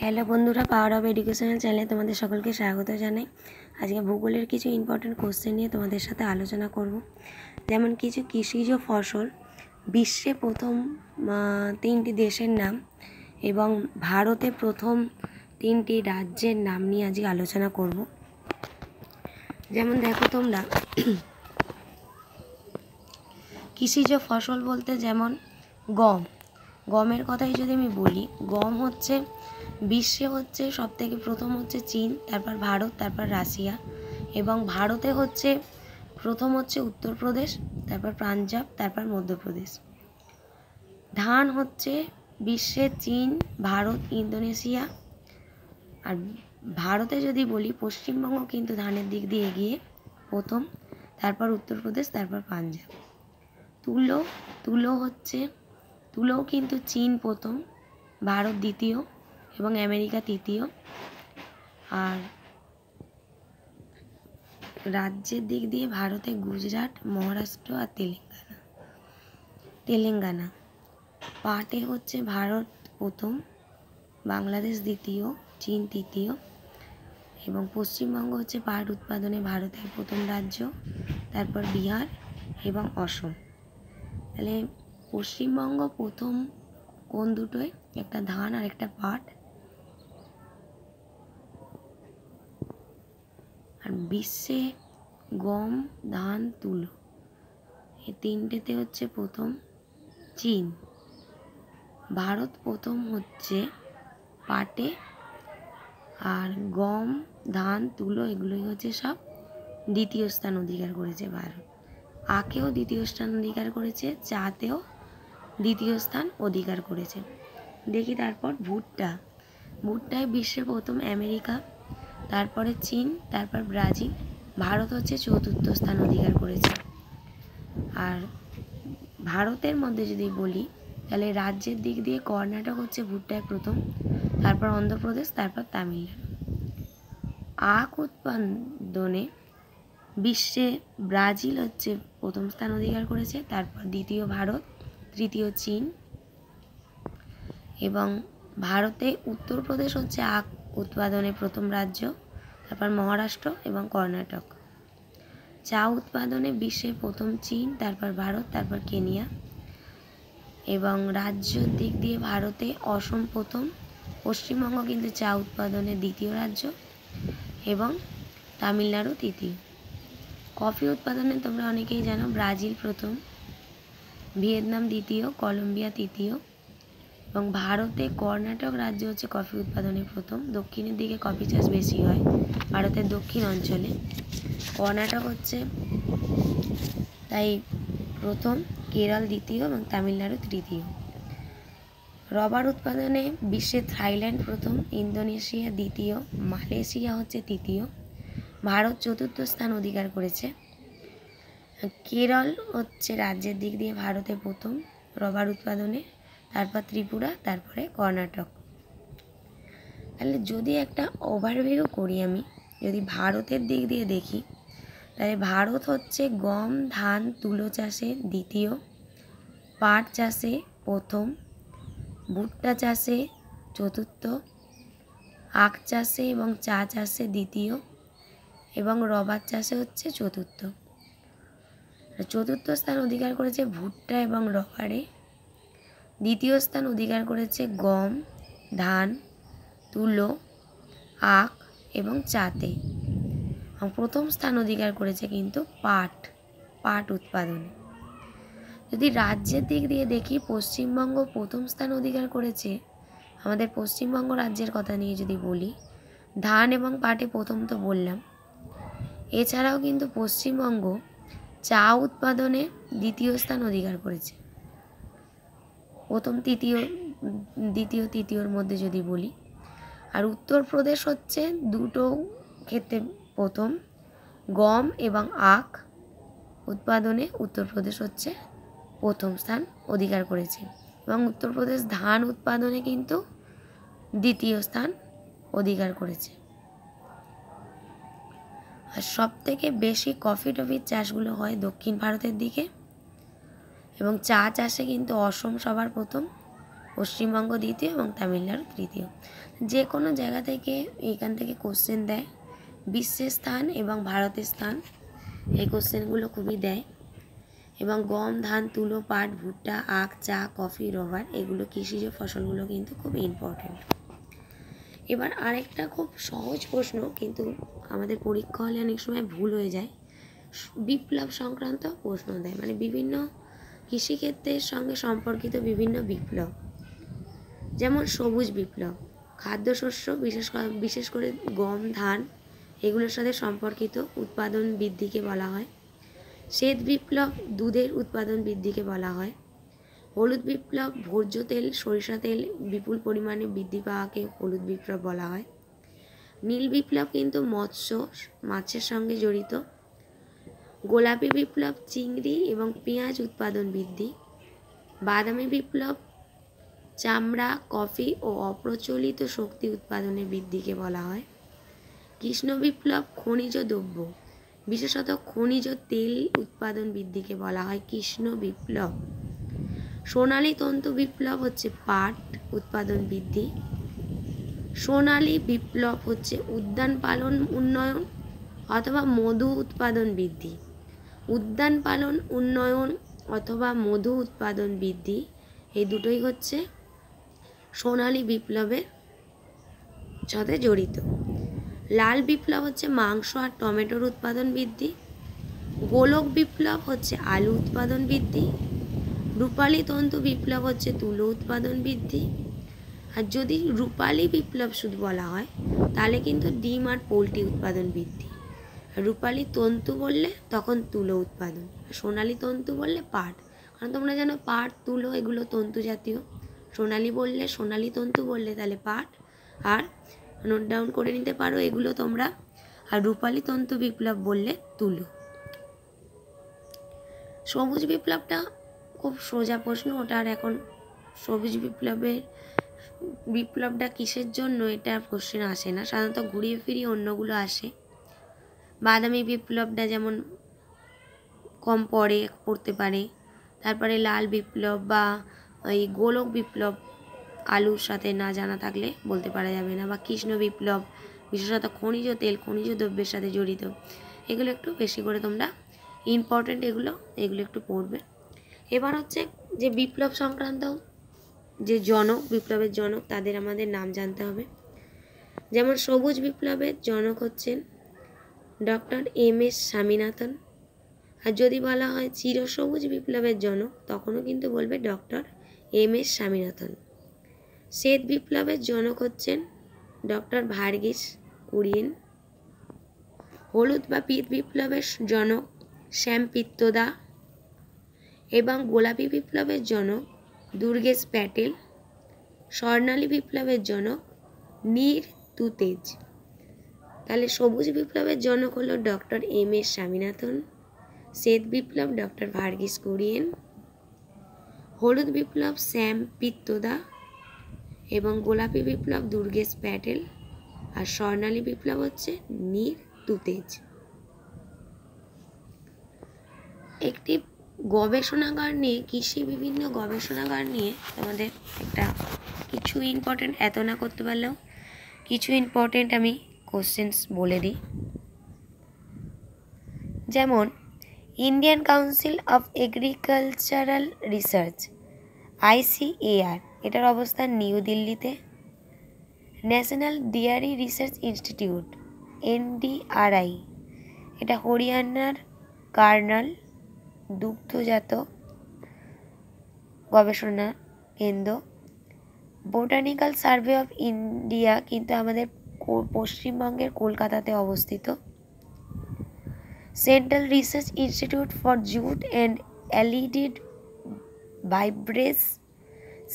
Hello বন্ধুরা, power of educational চ্যানেলে তোমাদের সকলকে স্বাগত জানাই। আজকে ভূগোলের কিছু ইম্পর্টেন্ট কোশ্চেন নিয়ে তোমাদের সাথে আলোচনা করব। যেমন কিছু কৃষিজ ফসল, বিশ্বে প্রথম 3টি দেশের নাম এবং ভারতে প্রথম 3টি রাজ্যের নাম নিয়ে আজকে আলোচনা করব। যেমন দেখো তোমরা, কৃষিজ ফসল বলতে যেমন গমের কথাই যদি আমি বলি, গম হচ্ছে বিশ্বে হচ্ছে সবথেকে প্রথম হচ্ছে চীন, তারপর ভারত, তারপর রাশিয়া, এবং ভারতে হচ্ছে প্রথম হচ্ছে উত্তরপ্রদেশ, তারপর পাঞ্জাব, তারপর মধ্যপ্রদেশ। ধান হচ্ছে বিশ্বে চীন, ভারত, ইন্দোনেশিয়া। আর ভারতে যদি বলি, পশ্চিমবঙ্গ কিন্তু ধানের দিক দিয়ে এগিয়ে প্রথম, তারপর উত্তরপ্রদেশ, তারপর পাঞ্জাব। তুলোও কিন্তু চীন প্রথম, ভারত দ্বিতীয় এবং আমেরিকা তৃতীয়। আর রাজ্যের দিক দিয়ে ভারতে গুজরাট, মহারাষ্ট্র আর তেলেঙ্গানা। পাটে হচ্ছে ভারত প্রথম, বাংলাদেশ দ্বিতীয়, চীন তৃতীয়, এবং পশ্চিমবঙ্গ হচ্ছে পাট উৎপাদনে ভারতের প্রথম রাজ্য, তারপর বিহার এবং অসম। তাহলে পশ্চিমবঙ্গ প্রথম কোন দুটোয়? একটা ধান আর একটা পাট। আর বিশ্বে গম, ধান, তুলো এই তিনটেতে হচ্ছে প্রথম চীন। ভারত প্রথম হচ্ছে পাটে, আর গম, ধান, তুলো এগুলোই হচ্ছে সব দ্বিতীয় স্থান অধিকার করেছে ভারত। আখেও দ্বিতীয় স্থান অধিকার করেছে, চাতেও দ্বিতীয় স্থান অধিকার করেছে। দেখি তারপর ভুট্টায় বিশ্বে প্রথম আমেরিকা, তারপরে চীন, তারপর ব্রাজিল। ভারত হচ্ছে চতুর্থ স্থান অধিকার করেছে। আর ভারতের মধ্যে যদি বলি, তাহলে রাজ্যের দিক দিয়ে কর্ণাটক হচ্ছে ভুট্টায় প্রথম, তারপর অন্ধ্রপ্রদেশ, তারপর তামিলনাড়ু। আখ উৎপাদনে বিশ্বে ব্রাজিল হচ্ছে প্রথম স্থান অধিকার করেছে, তারপর দ্বিতীয় ভারত, তৃতীয় চীন, এবং ভারতে উত্তরপ্রদেশ হচ্ছে আখ উৎপাদনে প্রথম রাজ্য, তারপর মহারাষ্ট্র এবং কর্ণাটক। চা উৎপাদনে বিশ্বে প্রথম চীন, তারপর ভারত, তারপর কেনিয়া, এবং রাজ্যের দিক দিয়ে ভারতে অসম প্রথম, পশ্চিমবঙ্গ কিন্তু চা উৎপাদনে দ্বিতীয় রাজ্য, এবং তামিলনাড়ু তৃতীয়। কফি উৎপাদনে তোমরা অনেকেই জানো, ব্রাজিল প্রথম, ভিয়েতনাম দ্বিতীয়, কলম্বিয়া তৃতীয়, এবং ভারতে কর্ণাটক রাজ্য হচ্ছে কফি উৎপাদনে প্রথম। দক্ষিণের দিকে কফি চাষ বেশি হয় ভারতের দক্ষিণ অঞ্চলে। কর্ণাটক হচ্ছে তাই প্রথম, কেরল দ্বিতীয় এবং তামিলনাড়ু তৃতীয়। রবার উৎপাদনে বিশ্বে থাইল্যান্ড প্রথম, ইন্দোনেশিয়া দ্বিতীয়, মালয়েশিয়া হচ্ছে তৃতীয়। ভারত চতুর্থ স্থান অধিকার করেছে। কেরল হচ্ছে রাজ্যের দিক দিয়ে ভারতে প্রথম রবার উৎপাদনে, তারপর ত্রিপুরা, তারপরে কর্ণাটক। তাহলে যদি একটা ওভারভিউ করি, আমি যদি ভারতের দিক দিয়ে দেখি, তাহলে ভারত হচ্ছে গম, ধান, তুলো চাষে দ্বিতীয়, পাট চাষে প্রথম, ভুট্টা চাষে চতুর্থ, আখ চাষে এবং চা চাষে দ্বিতীয়, এবং রবার চাষে হচ্ছে চতুর্থ। চতুর্থ স্থান অধিকার করেছে ভুট্টা এবং রবারে। দ্বিতীয় স্থান অধিকার করেছে গম, ধান, তুলো, আখ এবং চাতে। প্রথম স্থান অধিকার করেছে কিন্তু পাট উৎপাদনে। যদি রাজ্যের দিক দিয়ে দেখি, পশ্চিমবঙ্গ প্রথম স্থান অধিকার করেছে। আমাদের পশ্চিমবঙ্গ রাজ্যের কথা নিয়ে যদি বলি, ধান এবং পাটে প্রথম তো বললাম। এছাড়াও কিন্তু পশ্চিমবঙ্গ চা উৎপাদনে দ্বিতীয় স্থান অধিকার করেছে। প্রথম, দ্বিতীয়, তৃতীয়র মধ্যে যদি বলি। আর উত্তরপ্রদেশ হচ্ছে দুটো ক্ষেত্রে প্রথম, গম এবং আখ উৎপাদনে উত্তরপ্রদেশ হচ্ছে প্রথম স্থান অধিকার করেছে, এবং উত্তরপ্রদেশ ধান উৎপাদনে কিন্তু দ্বিতীয় স্থান অধিকার করেছে। আর সবথেকে বেশি টফির চাষগুলো হয় দক্ষিণ ভারতের দিকে, এবং চা চাষে কিন্তু অসম সবার প্রথম, পশ্চিমবঙ্গ দ্বিতীয় এবং তামিলনাড়ু তৃতীয়। যে কোনো জায়গা থেকে এখান থেকে কোশ্চেন দেয়, বিশ্বের স্থান এবং ভারতের স্থান, এই কোশ্চেনগুলো খুবই দেয়। এবং গম, ধান, তুলো, পাট, ভুট্টা, আখ, চা, কফি, রবার, এগুলো কৃষিজ ফসলগুলো কিন্তু খুব ইম্পর্টেন্ট। এবার আরেকটা খুব সহজ প্রশ্ন, কিন্তু আমাদের পরীক্ষা হলে অনেক সময় ভুল হয়ে যায়, বিপ্লব সংক্রান্ত প্রশ্ন দেয়, মানে বিভিন্ন কৃষিক্ষেত্রের সঙ্গে সম্পর্কিত বিভিন্ন বিপ্লব। যেমন সবুজ বিপ্লব, খাদ্যশস্য বিশেষ করে গম, ধান এগুলোর সাথে সম্পর্কিত উৎপাদন বৃদ্ধিকে বলা হয়। শ্বেত বিপ্লব দুধের উৎপাদন বৃদ্ধিকে বলা হয়। হলুদ বিপ্লব ভোজ্য তেল, সরিষা তেল বিপুল পরিমাণে বৃদ্ধি পাওয়াকে হলুদ বিপ্লব বলা হয়। নীল বিপ্লব কিন্তু মাছের সঙ্গে জড়িত। গোলাপি বিপ্লব চিংড়ি এবং পেঁয়াজ উৎপাদন বৃদ্ধি। বাদামি বিপ্লব চামড়া, কফি ও অপ্রচলিত শক্তি উৎপাদনের বৃদ্ধিকে বলা হয়। কৃষ্ণ বিপ্লব খনিজ দ্রব্য, বিশেষত খনিজ তেল উৎপাদন বৃদ্ধিকে বলা হয় কৃষ্ণ বিপ্লব। সোনালী তন্তু বিপ্লব হচ্ছে পাট উৎপাদন বৃদ্ধি। সোনালী বিপ্লব হচ্ছে উদ্যান পালন উন্নয়ন অথবা মধু উৎপাদন বৃদ্ধি। উদ্যান পালন উন্নয়ন অথবা মধু উৎপাদন বৃদ্ধি, এই দুটোই হচ্ছে সোনালী বিপ্লবের সাথে জড়িত। লাল বিপ্লব হচ্ছে মাংস আর টমেটোর উৎপাদন বৃদ্ধি। গোলক বিপ্লব হচ্ছে আলু উৎপাদন বৃদ্ধি। রূপালী তন্তু বিপ্লব হচ্ছে তুলো উৎপাদন বৃদ্ধি। আর যদি রূপালী বিপ্লব শুধু বলা হয় তাহলে কিন্তু ডিম আর পোলট্রি উৎপাদন বৃদ্ধি। রূপালী তন্তু বললে তখন তুলো উৎপাদন, সোনালী তন্তু বললে পাট, কারণ তোমরা জানো পাট, তুলো এগুলো তন্তু জাতীয়। সোনালী তন্তু বললে তাহলে পাট, আর নোট ডাউন করে নিতে পারো এগুলো তোমরা। আর রূপালী তন্তু বিপ্লব বললে তুলো। সবুজ বিপ্লবটা খুব সোজা প্রশ্ন, ওটার এখন সবুজ বিপ্লবটা কিসের জন্য এটা কোশ্চেন আসে না, সাধারণত ঘুরিয়ে ফিরিয়ে অন্যগুলো আসে। বাদামি বিপ্লবটা যেমন কম পড়তে পারে। তারপরে লাল বিপ্লব বা এই গোলক বিপ্লব আলুর সাথে না জানা থাকলে বলতে পারা যাবে না। বা কৃষ্ণ বিপ্লব বিশেষত খনিজ তেল, খনিজ দ্রব্যের সাথে জড়িত, এগুলো একটু বেশি করে তোমরা ইম্পর্টেন্ট, এগুলো একটু পড়বে। এবার হচ্ছে যে বিপ্লব সংক্রান্ত যে বিপ্লবের জনক তাদের আমাদের নাম জানতে হবে। যেমন সবুজ বিপ্লবের জনক হচ্ছেন ডক্টর এম.এস. স্বামীনাথন। আর যদি বলা হয় চিরসবুজ বিপ্লবের জনক তখনও কিন্তু বলবে ডক্টর এম.এস. স্বামীনাথন। শ্বেত বিপ্লবের জনক হচ্ছেন ডক্টর ভার্গিস কুরিয়েন। হলুদ বা পিত বিপ্লবের জনক শ্যাম পিত্তদা। এবং গোলাপি বিপ্লবের জনক দুর্গেশ প্যাটেল। স্বর্ণালী বিপ্লবের জনক নীর তুতেজ। তাহলে সবুজ বিপ্লবের জনক হলো ডক্টর এম.এস. স্বামীনাথন। শ্বেত বিপ্লব ডক্টর ভার্গিস কুরিয়েন। হলুদ বিপ্লব শ্যাম পিত্তদা এবং গোলাপি বিপ্লব দুর্গেশ প্যাটেল। আর স্বর্ণালী বিপ্লব হচ্ছে নীর তুতেজ। একটি গবেষণাগার নিয়ে, বিভিন্ন গবেষণাগার নিয়ে তোমাদের একটা কিছু ইম্পর্টেন্ট, এত না করতে পারলেও কিছু ইম্পর্টেন্ট আমি কোশ্চেন্স বলে দিই। যেমন Indian council of agricultural research ICAR, এটার অবস্থান নিউ দিল্লিতে। National dairy research institute NDRI, এটা হরিয়ানার কার্নাল দুগ্ধজাত গবেষণা কেন্দ্র। বোটানিক্যাল সার্ভে অফ ইন্ডিয়া কিন্তু আমাদের পশ্চিমবঙ্গের কলকাতাতে অবস্থিত। Central research institute for jute and allied fibres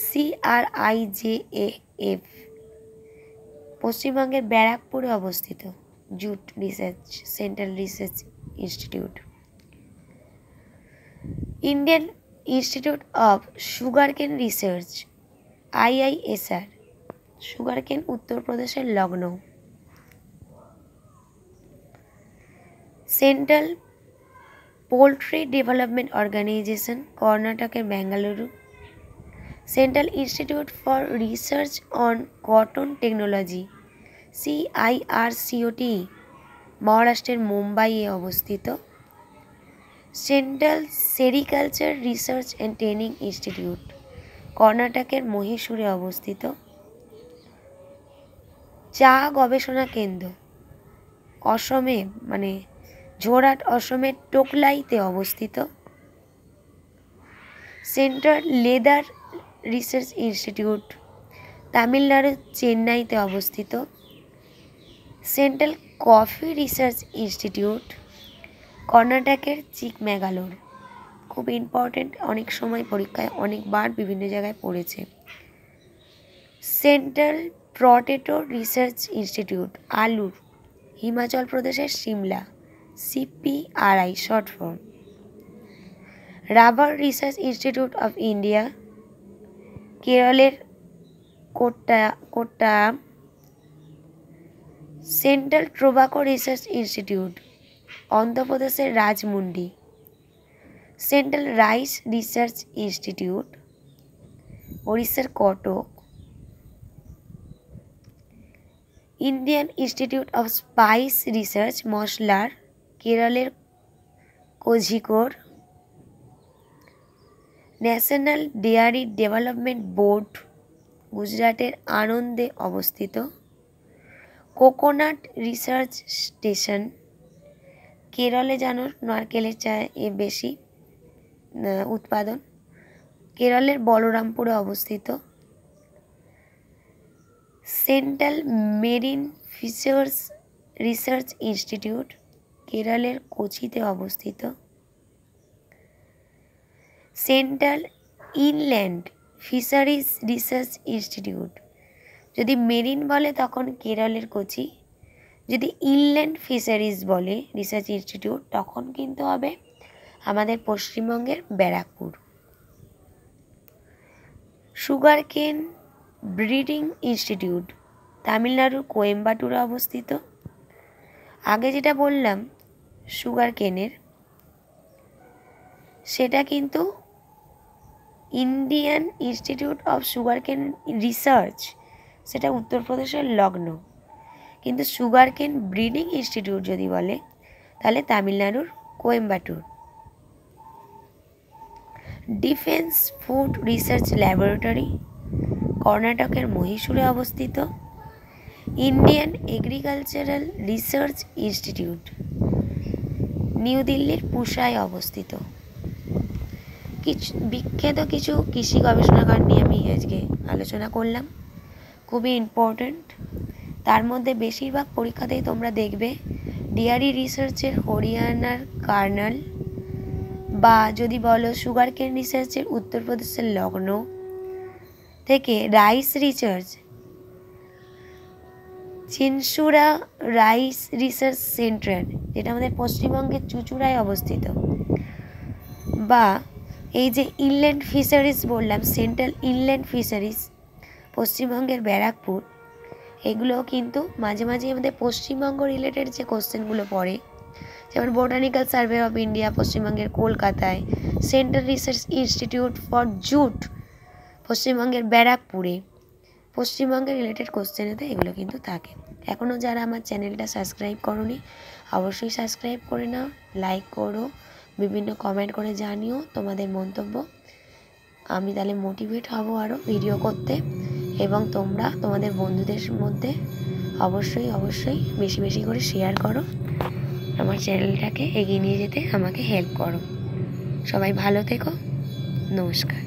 CRIJAF, পশ্চিমবঙ্গের ব্যারাকপুরে অবস্থিত jute research central research institute. Indian institute of sugarcane research IISR, sugarcane উত্তরপ্রদেশের Lucknow. Central poultry development organisation কর্ণাটকের Bengaluru. Central institute for research on cotton technology CIRCOT মহারাষ্ট্রের মুম্বাইয়ে অবস্থিত। Central sericulture research and training institute কর্ণাটকের মহীশূরে অবস্থিত। চা গবেষণা কেন্দ্র অসমে ঝোরহাট অসমের টোকলাইতে অবস্থিত। সেন্ট্রাল লেদার রিসার্চ ইনস্টিটিউট তামিলনাড়ুর চেন্নাইতে অবস্থিত। সেন্ট্রাল কফি রিসার্চ ইনস্টিটিউট কর্ণাটকের চিকম্যাগালোর। খুব ইম্পর্টেন্ট, অনেক সময় পরীক্ষায় অনেকবার বিভিন্ন জায়গায় পড়েছে। সেন্ট্রাল পটেটো রিসার্চ ইনস্টিটিউট আলুর হিমাচল প্রদেশের Shimla CPRI short form. Rubber research institute of India কেরলের Kottayam. Central tobacco research institute অন্ধ্রপ্রদেশের Rajahmundry. Central rice research institute ওড়িশার Cuttack. Indian institute of spice research মশলার কেরলের কোঝিকোড। ন্যাশনাল ডেয়ারি ডেভেলপমেন্ট বোর্ড গুজরাটের আনন্দে অবস্থিত। কোকোনাট রিসার্চ স্টেশন কেরলে জানো নারকেলের চায় বেশি উৎপাদন, কেরলের বলরামপুরে অবস্থিত। Central marine fishers research institute কেরলের কোচিতে অবস্থিত। Central inland fisheries research institute, যদি মেরিন বলে তখন কেরলের কোচি, যদি ইনল্যান্ড ফিশারিজ বলে রিসার্চ ইনস্টিটিউট তখন কিন্তু হবে আমাদের পশ্চিমবঙ্গের ব্যারাকপুর। সুগার কেন ব্রিডিং ইনস্টিটিউট তামিলনাড়ুর কোয়েম্বাটুরে অবস্থিত। আগে যেটা বললাম সুগার কেনের, সেটা কিন্তু ইন্ডিয়ান ইনস্টিটিউট অফ সুগার কেন রিসার্চ, সেটা উত্তরপ্রদেশের লখনউ। কিন্তু সুগার কেন ব্রিডিং ইনস্টিটিউট যদি বলে তাহলে তামিলনাড়ুর Coimbatore. Defence food research laboratory কর্ণাটকের মহীশূরে অবস্থিত। Indian agricultural research institute new দিল্লির পুসায় অবস্থিত। বিখ্যাত কিছু কৃষি গবেষণাগার নিয়ে আমি আজকে আলোচনা করলাম, খুবই ইম্পর্ট্যান্ট। তার মধ্যে বেশিরভাগ পরীক্ষাতেই তোমরা দেখবে ডেয়ারি রিসার্চের হরিয়ানার কার্নাল, বা যদি বলো সুগার কেন রিসার্চের উত্তরপ্রদেশের লখনউ থেকে rice research Chinsurah rice research centre, যেটা আমাদের পশ্চিমবঙ্গের চুঁচুড়ায় অবস্থিত, বা এই যে ইনল্যান্ড ফিশারিজ বললাম সেন্ট্রাল ইনল্যান্ড ফিশারিজ পশ্চিমবঙ্গের ব্যারাকপুর, এগুলোও কিন্তু মাঝে মাঝে আমাদের পশ্চিমবঙ্গ রিলেটেড যে কোশ্চেনগুলো পড়ে, যেমন বোটানিক্যাল সার্ভে অফ ইন্ডিয়া পশ্চিমবঙ্গের কলকাতায়, central research institute for jute পশ্চিমবঙ্গের ব্যারাকপুরে, পশ্চিমবঙ্গের রিলেটেড কোশ্চেনেতে এগুলো কিন্তু থাকে। এখনও যারা আমার চ্যানেলটা সাবস্ক্রাইব করোনি অবশ্যই সাবস্ক্রাইব করে নাও, লাইক করো, বিভিন্ন কমেন্ট করে জানিও তোমাদের মন্তব্য। আমি তাহলে মোটিভেট হব আরও ভিডিও করতে, এবং তোমরা তোমাদের বন্ধুদের মধ্যে অবশ্যই বেশি বেশি করে শেয়ার করো, আমার চ্যানেলটাকে এগিয়ে নিয়ে যেতে আমাকে হেল্প করো। সবাই ভালো থেকো, নমস্কার।